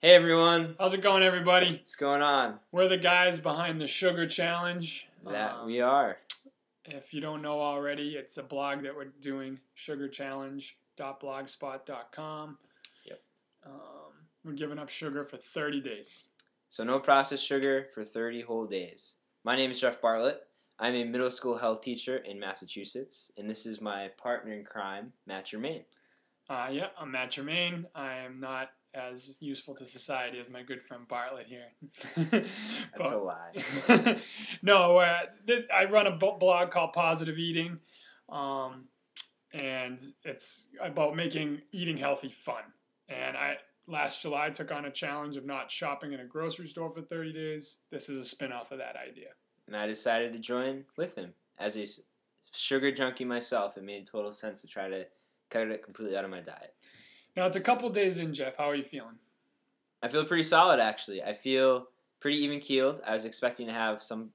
Hey everyone, How's it going, everybody? what's going on? We're the guys behind the Sugar Challenge. We are. If you don't know already, it's a blog that we're doing, sugarchallenge.blogspot.com. Yep. We're giving up sugar for 30 days. So no processed sugar for 30 whole days. My name is Jeff Bartlett. I'm a middle school health teacher in Massachusetts, and this is my partner in crime, Matt Germain. Yeah, I'm Matt Germain. I am not as useful to society as my good friend Bartlett here. That's a lie. No, I run a blog called Positive Eating, and it's about making eating healthy fun. And last July took on a challenge of not shopping in a grocery store for 30 days. This is a spin-off of that idea. And I decided to join with him. As a sugar junkie myself, it made total sense to try to cut it completely out of my diet. Now, it's a couple days in, Jeff. How are you feeling? I feel pretty solid, actually. I feel pretty even-keeled. I was expecting to have some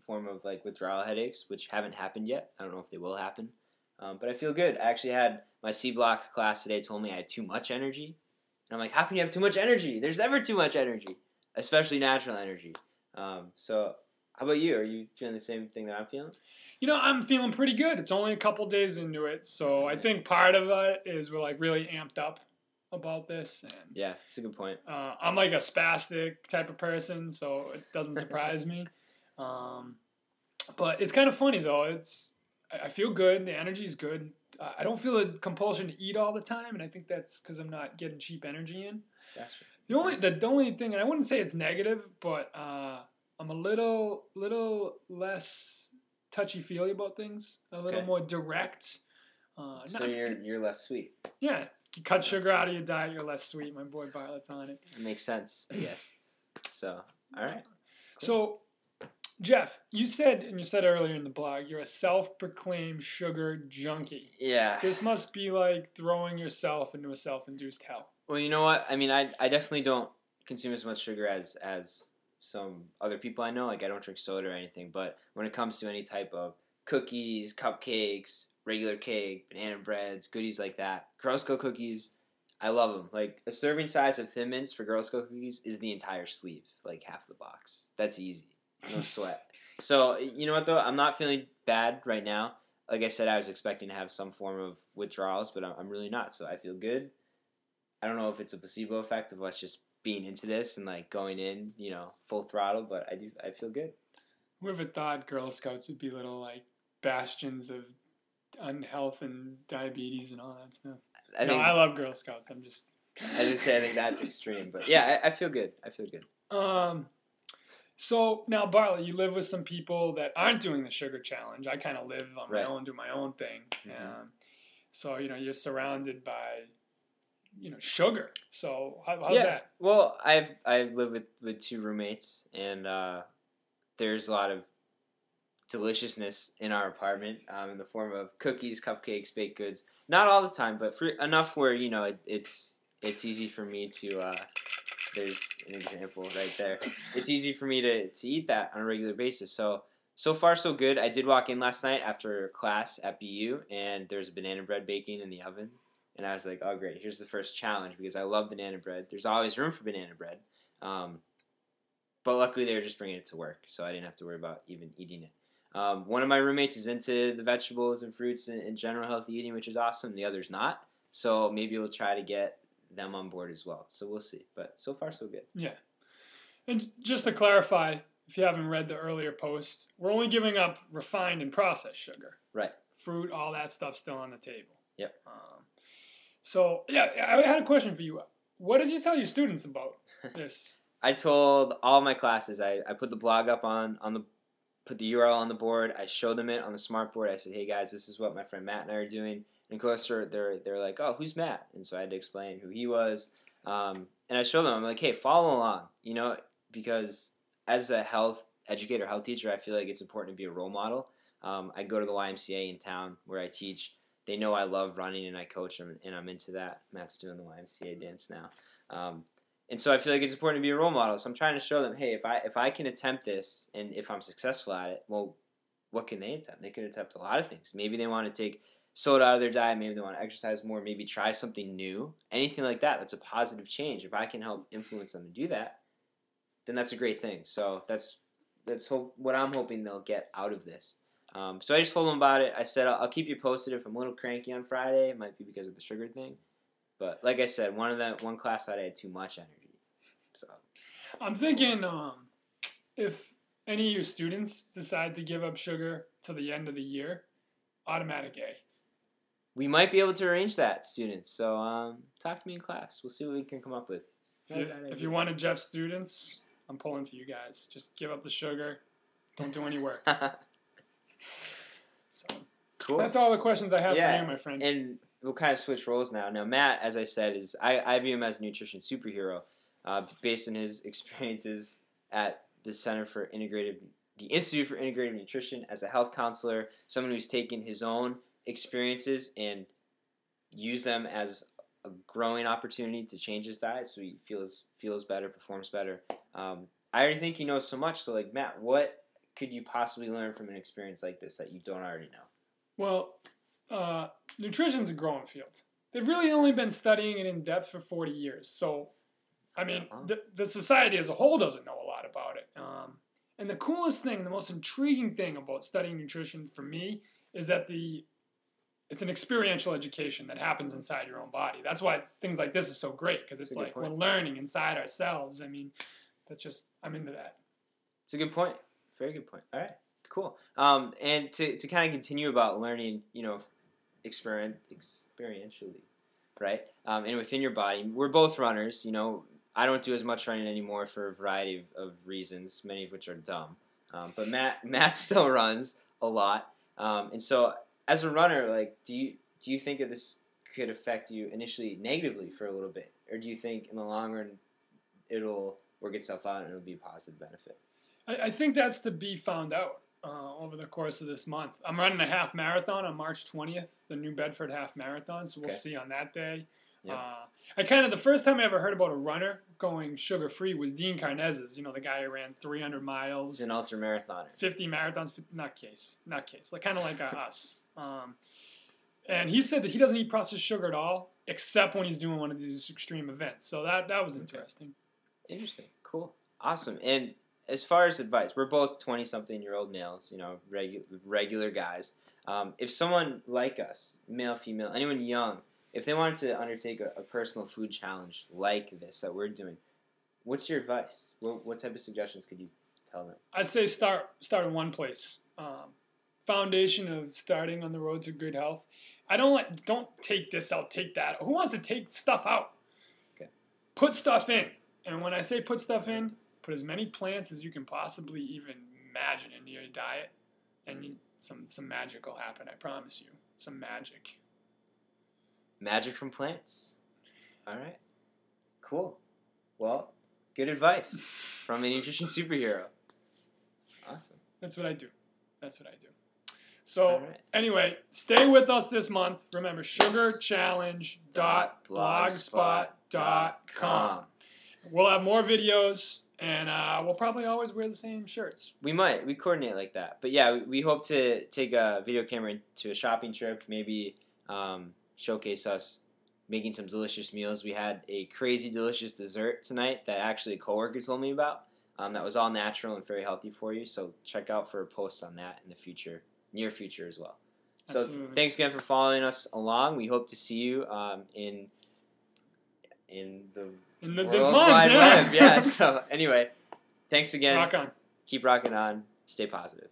form of withdrawal headaches, which haven't happened yet. I don't know if they will happen. But I feel good. I actually had my C-Block class today told me I had too much energy. And I'm like, how can you have too much energy? There's never too much energy, especially natural energy. So how about you? Are you feeling the same thing that I'm feeling? You know, I'm feeling pretty good. It's only a couple days into it, so I think part of it is we're really amped up about this. And yeah, that's a good point. I'm like a spastic type of person, so it doesn't surprise me. But it's kind of funny though. I feel good. The energy's good. I don't feel a compulsion to eat all the time, and I think that's because I'm not getting cheap energy in. Gotcha. The only thing, and I wouldn't say it's negative, but I'm a little less touchy-feely about things, a little more direct. So you're less sweet. Yeah, you cut sugar out of your diet, you're less sweet. My boy Bartlett's on it. It makes sense, I guess. So, all right. Cool. So, Jeff, you said earlier in the blog, you're a self-proclaimed sugar junkie. Yeah. This must be like throwing yourself into a self-induced hell. Well, you know what? I mean, I definitely don't consume as much sugar as some other people I know. Like, I don't drink soda or anything, but when it comes to any type of cookies, cupcakes, regular cake, banana breads, goodies like that, Girl Scout cookies, I love them. Like, a serving size of Thin Mints for Girl Scout cookies is the entire sleeve, like half the box. That's easy. No sweat. So, you know what, though? I'm not feeling bad right now. Like I said, I was expecting to have some form of withdrawals, but I'm really not, so I feel good. I don't know if it's a placebo effect of us just being into this and going in, full throttle, but I feel good. Whoever thought Girl Scouts would be little bastions of unhealth and diabetes and all that stuff. I love Girl Scouts. I say I think that's extreme, but yeah, I feel good. I feel good. So now, Bartlett, you live with some people that aren't doing the sugar challenge. I kind of live on my own, do my own thing. Mm-hmm. So you're surrounded by sugar. So how's that? Well, I've lived with two roommates, and there's a lot of deliciousness in our apartment in the form of cookies, cupcakes, baked goods. Not all the time, but for enough where it's easy for me to. There's an example right there. It's easy for me to eat that on a regular basis. So far so good. I did walk in last night after class at BU, and there's banana bread baking in the oven. And I was like, oh, great, here's the first challenge because I love banana bread. There's always room for banana bread. But luckily they were just bringing it to work, so I didn't have to worry about even eating it. One of my roommates is into the vegetables and fruits and general healthy eating, which is awesome. The other's not. So maybe we'll try to get them on board as well. So we'll see. But so far, so good. Yeah. And just to clarify, if you haven't read the earlier posts, we're only giving up refined and processed sugar. Right. Fruit, all that stuff still on the table. Yep. So, yeah, I had a question for you. What did you tell your students about this? I told all my classes, I put the blog up put the URL on the board. I showed them it on the smart board. I said, hey, guys, this is what my friend Matt and I are doing. And of course, they're like, oh, who's Matt? And so I had to explain who he was. And I showed them, I'm like, hey, follow along, because as a health educator, health teacher, I feel like it's important to be a role model. I go to the YMCA in town where I teach. They know I love running and I coach them, and I'm into that. Matt's doing the YMCA dance now. And so I feel like it's important to be a role model. So I'm trying to show them, hey, if I can attempt this and if I'm successful at it, well, what can they attempt? They could attempt a lot of things. Maybe they want to take soda out of their diet, maybe they want to exercise more, maybe try something new, anything like that, that's a positive change. If I can help influence them to do that, then that's a great thing. So that's what I'm hoping they'll get out of this. So I just told them about it. I said I'll keep you posted if I'm a little cranky on Friday. It might be because of the sugar thing. But like I said, one class I had too much energy. So I'm thinking if any of your students decide to give up sugar to the end of the year, automatic A. We might be able to arrange that, students. So talk to me in class. We'll see what we can come up with. If you wanted Jeff's students, I'm pulling for you guys. Just give up the sugar. Don't do any work. So Cool. that's all the questions I have for you, my friend. And we'll kind of switch roles now. Now, Matt, as I said, I view him as a nutrition superhero based on his experiences at the Institute for Integrative Nutrition as a health counselor, someone who's taken his own experiences and used them as a growing opportunity to change his diet so he feels better, performs better. I already think he knows so much. So, like, Matt, what could you possibly learn from an experience like this that you don't already know? Well, nutrition's a growing field. They've really only been studying it in depth for 40 years. So, I mean, the society as a whole doesn't know a lot about it. And the coolest thing, the most intriguing thing about studying nutrition for me is that it's an experiential education that happens inside your own body. That's why things like this is so great, because it's like we're learning inside ourselves. I mean, I'm into that. It's a good point. Very good point. All right, cool. And to kind of continue about learning, experientially, right? And within your body, we're both runners. I don't do as much running anymore for a variety of reasons, many of which are dumb. But Matt still runs a lot. And so as a runner, like, do you think that this could affect you initially negatively for a little bit? Or do you think in the long run it'll work itself out and it'll be a positive benefit? I think that's to be found out over the course of this month. I'm running a half marathon on March 20th, the New Bedford half marathon, so we'll see on that day. Yep. The first time I ever heard about a runner going sugar-free was Dean Karnezes, the guy who ran 300 miles. He's an ultra-marathoner. 50 marathons, nutcase, kind of like us. And he said that he doesn't eat processed sugar at all, except when he's doing one of these extreme events. So that was interesting. Interesting. Cool. Awesome. And as far as advice, we're both 20-something-year-old males, regular guys. If someone like us, male, female, anyone young, if they wanted to undertake a personal food challenge like this that we're doing, what's your advice? What type of suggestions could you tell them? I'd say start in one place. Foundation of starting on the road to good health. Don't take this out, take that. Who wants to take stuff out? Okay. Put stuff in. And when I say put stuff in, put as many plants as you can possibly even imagine into your diet, and some magic will happen, I promise you. Some magic. Magic from plants. All right. Cool. Well, good advice from a nutrition superhero. Awesome. That's what I do. So, Anyway, stay with us this month. Remember, sugarchallenge.blogspot.com. We'll have more videos, and we'll probably always wear the same shirts. We might. We coordinate like that. But yeah, we hope to take a video camera to a shopping trip, maybe showcase us making some delicious meals. We had a crazy delicious dessert tonight that actually a coworker told me about that was all natural and very healthy for you. So check out for posts on that in the near future as well. So Absolutely. Thanks again for following us along. We hope to see you in the this World month, Wide Web. Yeah. So anyway, thanks again. Rock on. Keep rocking on. Stay positive.